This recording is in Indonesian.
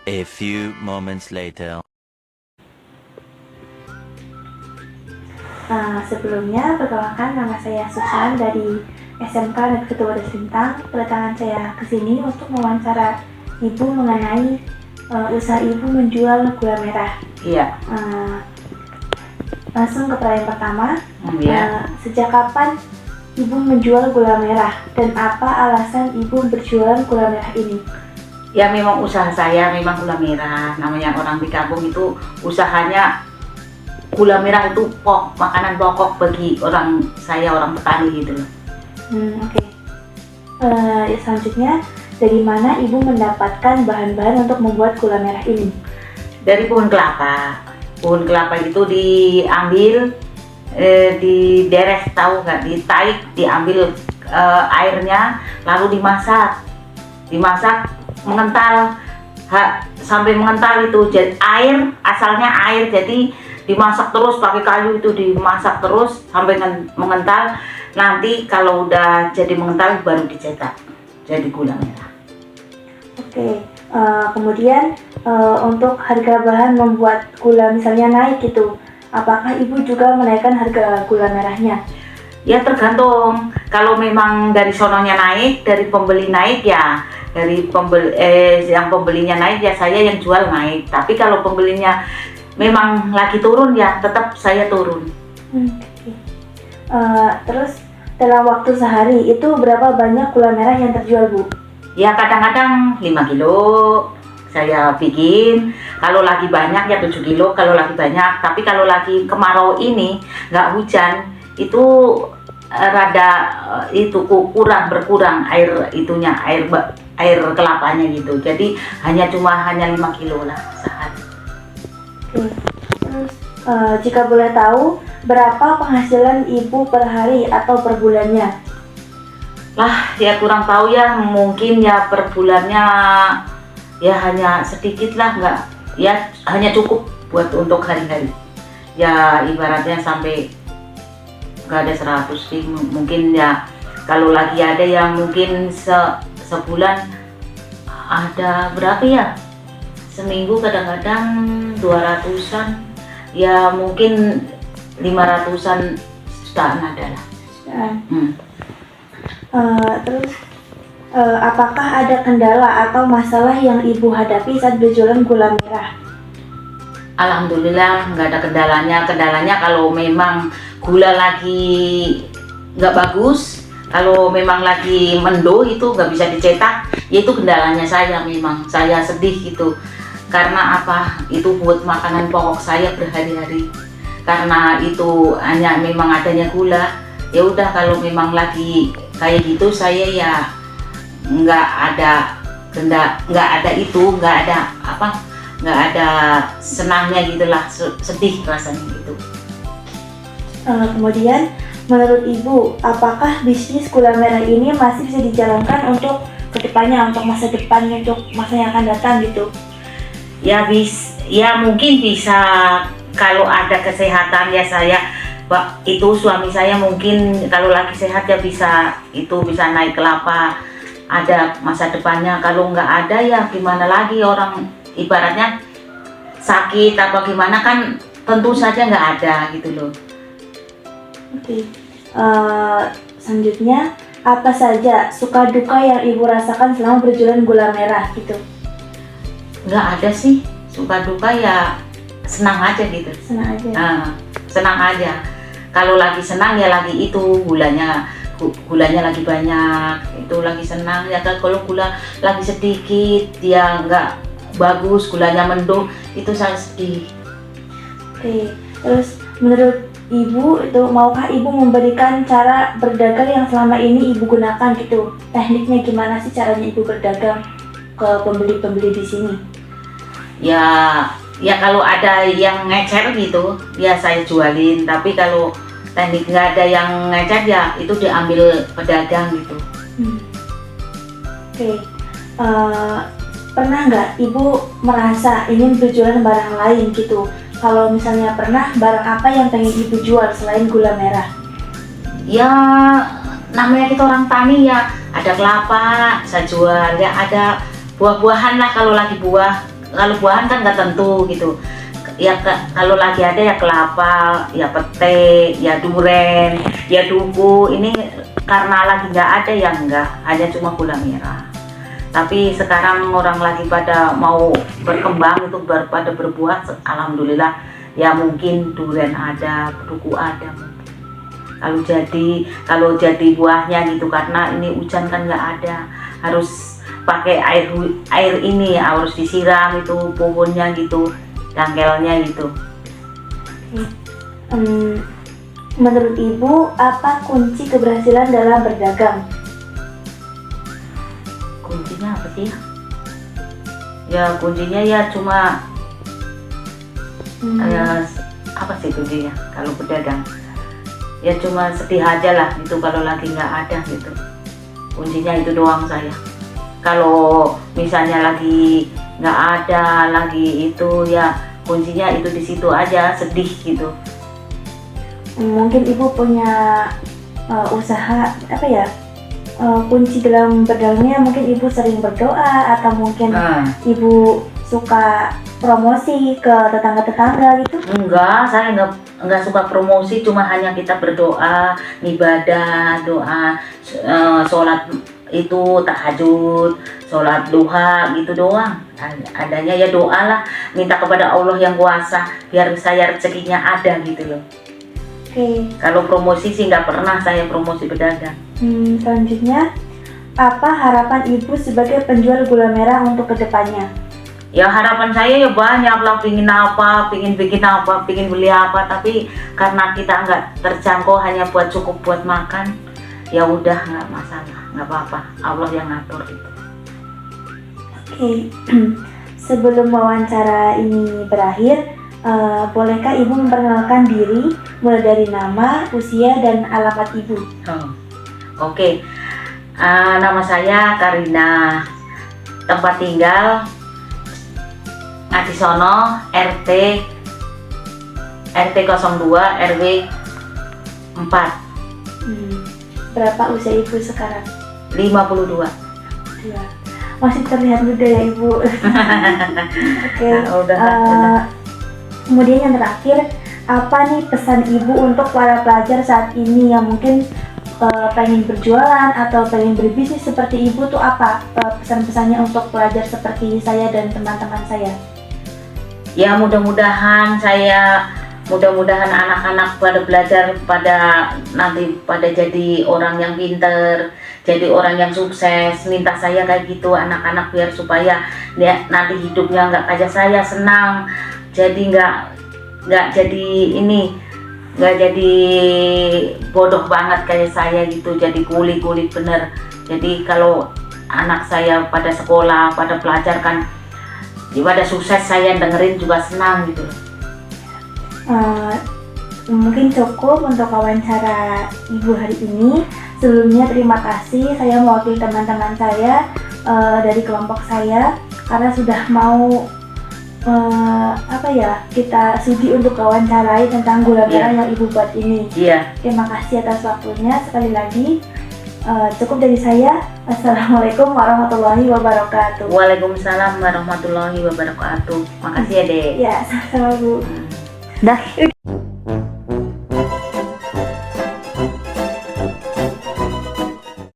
A few moments later. Sebelumnya, perkenalkan nama saya Susan dari SMK Negeri 1 Wadas Bintang. Kedatangan saya ke sini untuk mewawancara Ibu mengenai usaha Ibu menjual gula merah. Iya. Langsung ke pertanyaan pertama. Iya. Sejak kapan Ibu menjual gula merah dan apa alasan Ibu berjualan gula merah ini? Ya memang usaha saya memang gula merah. Namanya orang di kampung itu usahanya gula merah itu makanan pokok bagi orang petani gitu loh. Oke. Selanjutnya, dari mana Ibu mendapatkan bahan-bahan untuk membuat gula merah ini? Dari pohon kelapa. Pohon kelapa itu diambil, diderek, tahu nggak? Ditarik, diambil airnya, lalu dimasak mengental, sampai mengental itu. Jadi asalnya air, jadi dimasak terus pakai kayu, itu dimasak terus sampai mengental. Nanti kalau udah jadi mengental baru dicetak jadi gula merah. Oke. Kemudian untuk harga bahan membuat gula misalnya naik gitu, apakah Ibu juga menaikkan harga gula merahnya? Ya tergantung. Kalau memang dari sononya naik, dari pembeli naik, ya dari yang pembelinya naik ya saya yang jual naik. Tapi kalau pembelinya memang lagi turun ya tetap saya turun. Okay. Terus dalam waktu sehari itu berapa banyak gula merah yang terjual, Bu? Ya kadang-kadang 5 kilo saya bikin. Kalau lagi banyak ya 7 kilo kalau lagi banyak. Tapi kalau lagi kemarau ini nggak hujan itu rada berkurang air itunya, air kelapanya gitu. Jadi hanya 5 kilo lah sehari. Oke. Terus jika boleh tahu, berapa penghasilan Ibu per hari atau per bulannya? Lah ya kurang tahu ya, mungkin ya per bulannya ya hanya sedikit lah, nggak ya, hanya cukup buat untuk hari-hari. Ya ibaratnya sampai nggak ada 100 sih, mungkin ya kalau lagi ada yang mungkin sebulan ada berapa ya, seminggu kadang-kadang 200-an, ya mungkin 500-an jutaan ada lah. Terus apakah ada kendala atau masalah yang Ibu hadapi saat berjualan gula merah? Alhamdulillah nggak ada kendalanya kalau memang gula lagi nggak bagus, kalau memang lagi mendo itu nggak bisa dicetak, ya itu kendalanya saya. Memang saya sedih gitu, karena apa, itu buat makanan pokok saya berhari-hari. Karena itu hanya memang adanya gula, ya udah kalau memang lagi kayak gitu saya ya nggak ada senangnya gitulah, sedih rasanya gitu. Kemudian menurut Ibu, apakah bisnis gula merah ini masih bisa dijalankan untuk kedepannya, untuk masa depan, untuk masa yang akan datang gitu? Ya mungkin bisa, kalau ada kesehatan ya itu suami saya mungkin kalau lagi sehat ya bisa naik kelapa, ada masa depannya. Kalau nggak ada ya gimana lagi, orang ibaratnya sakit apa gimana kan tentu saja nggak ada gitu loh. Oke. Selanjutnya, apa saja suka duka yang Ibu rasakan selama berjualan gula merah gitu? Nggak ada sih suka duka, ya senang aja gitu. Senang aja. Kalau lagi senang ya lagi itu gulanya lagi banyak, itu lagi senang ya. Kalau gula lagi sedikit, dia nggak bagus, gulanya mendung, itu saya sedih. Oke. Terus menurut Ibu itu, maukah Ibu memberikan cara berdagang yang selama ini Ibu gunakan gitu? Tekniknya gimana sih caranya Ibu berdagang ke pembeli-pembeli di sini? Ya kalau ada yang ngecer gitu ya saya jualin, tapi kalau teknik nggak ada yang ngecer ya itu diambil pedagang gitu. Oke. Pernah nggak Ibu merasa ingin berjualan barang lain gitu? Kalau misalnya pernah, barang apa yang pengen Ibu jual selain gula merah? Ya namanya kita orang tani ya, ada kelapa saya jual, ya ada buah-buahan lah. Kalau lagi buah kalau buahan kan nggak tentu gitu. Ya kalau lagi ada ya kelapa, ya pete, ya duren, ya duku. Ini karena lagi nggak ada ya enggak, hanya cuma gula merah. Tapi sekarang orang lagi pada mau berkembang itu pada berbuah, alhamdulillah ya mungkin duren ada, duku ada. Kalau jadi buahnya gitu, karena ini hujan kan nggak ada, harus pakai air ini ya, harus disiram itu pohonnya gitu, dangkelnya gitu. Menurut Ibu, apa kunci keberhasilan dalam berdagang? Kuncinya apa sih? Ya kuncinya ya cuma apa sih kuncinya kalau berdagang? Ya cuma sedih aja lah gitu kalau lagi nggak ada gitu. Kuncinya itu doang saya. Kalau misalnya lagi nggak ada lagi itu ya kuncinya itu di situ aja, sedih gitu. Mungkin Ibu punya usaha apa ya? Kunci dalam berdagangnya mungkin Ibu sering berdoa atau mungkin Ibu suka promosi ke tetangga-tetangga gitu? Enggak, saya enggak suka promosi, cuma hanya kita berdoa, ibadah, doa, sholat itu tahajud, sholat duha gitu doang. Adanya ya doa lah, minta kepada Allah yang kuasa biar saya rezekinya ada gitu loh. Oke. Kalau promosi sih nggak pernah saya promosi berdagang. Selanjutnya, apa harapan Ibu sebagai penjual gula merah untuk kedepannya? Ya harapan saya ya banyak lah, pingin apa, pingin bikin apa, pingin beli apa, tapi karena kita nggak terjangkau hanya buat cukup buat makan, ya udah nggak masalah, nggak apa-apa, Allah yang ngatur itu. Oke. Sebelum wawancara ini berakhir, bolehkah Ibu memperkenalkan diri mulai dari nama, usia, dan alamat Ibu? Oke. Nama saya Karina, tempat tinggal Adisono, RT 02 RW 4. Berapa usia Ibu sekarang? 52. Ya. Masih terlihat muda ya Ibu. Oke. Kemudian yang terakhir, apa nih pesan Ibu untuk para pelajar saat ini yang mungkin pengen berjualan atau pengen berbisnis seperti Ibu tuh apa pesan-pesannya untuk pelajar seperti saya dan teman-teman saya? Ya mudah-mudahan anak-anak pada belajar, nanti pada jadi orang yang pinter, jadi orang yang sukses. Minta saya kayak gitu anak-anak biar supaya dia nanti hidupnya nggak kayak saya, senang. Jadi nggak jadi bodoh banget kayak saya gitu, jadi kulik-kulik bener. Jadi kalau anak saya pada sekolah, pada belajar kan pada sukses, saya dengerin juga senang gitu. Mungkin cukup untuk wawancara Ibu hari ini. Sebelumnya terima kasih, saya mewakili teman-teman saya dari kelompok saya karena sudah mau kita sudi untuk wawancarai tentang gula merah yang Ibu buat ini. Terima kasih atas waktunya sekali lagi. Cukup dari saya. Assalamualaikum warahmatullahi wabarakatuh. Waalaikumsalam warahmatullahi wabarakatuh. Makasih ya Dek. Ya, sama-sama Bu. Dah.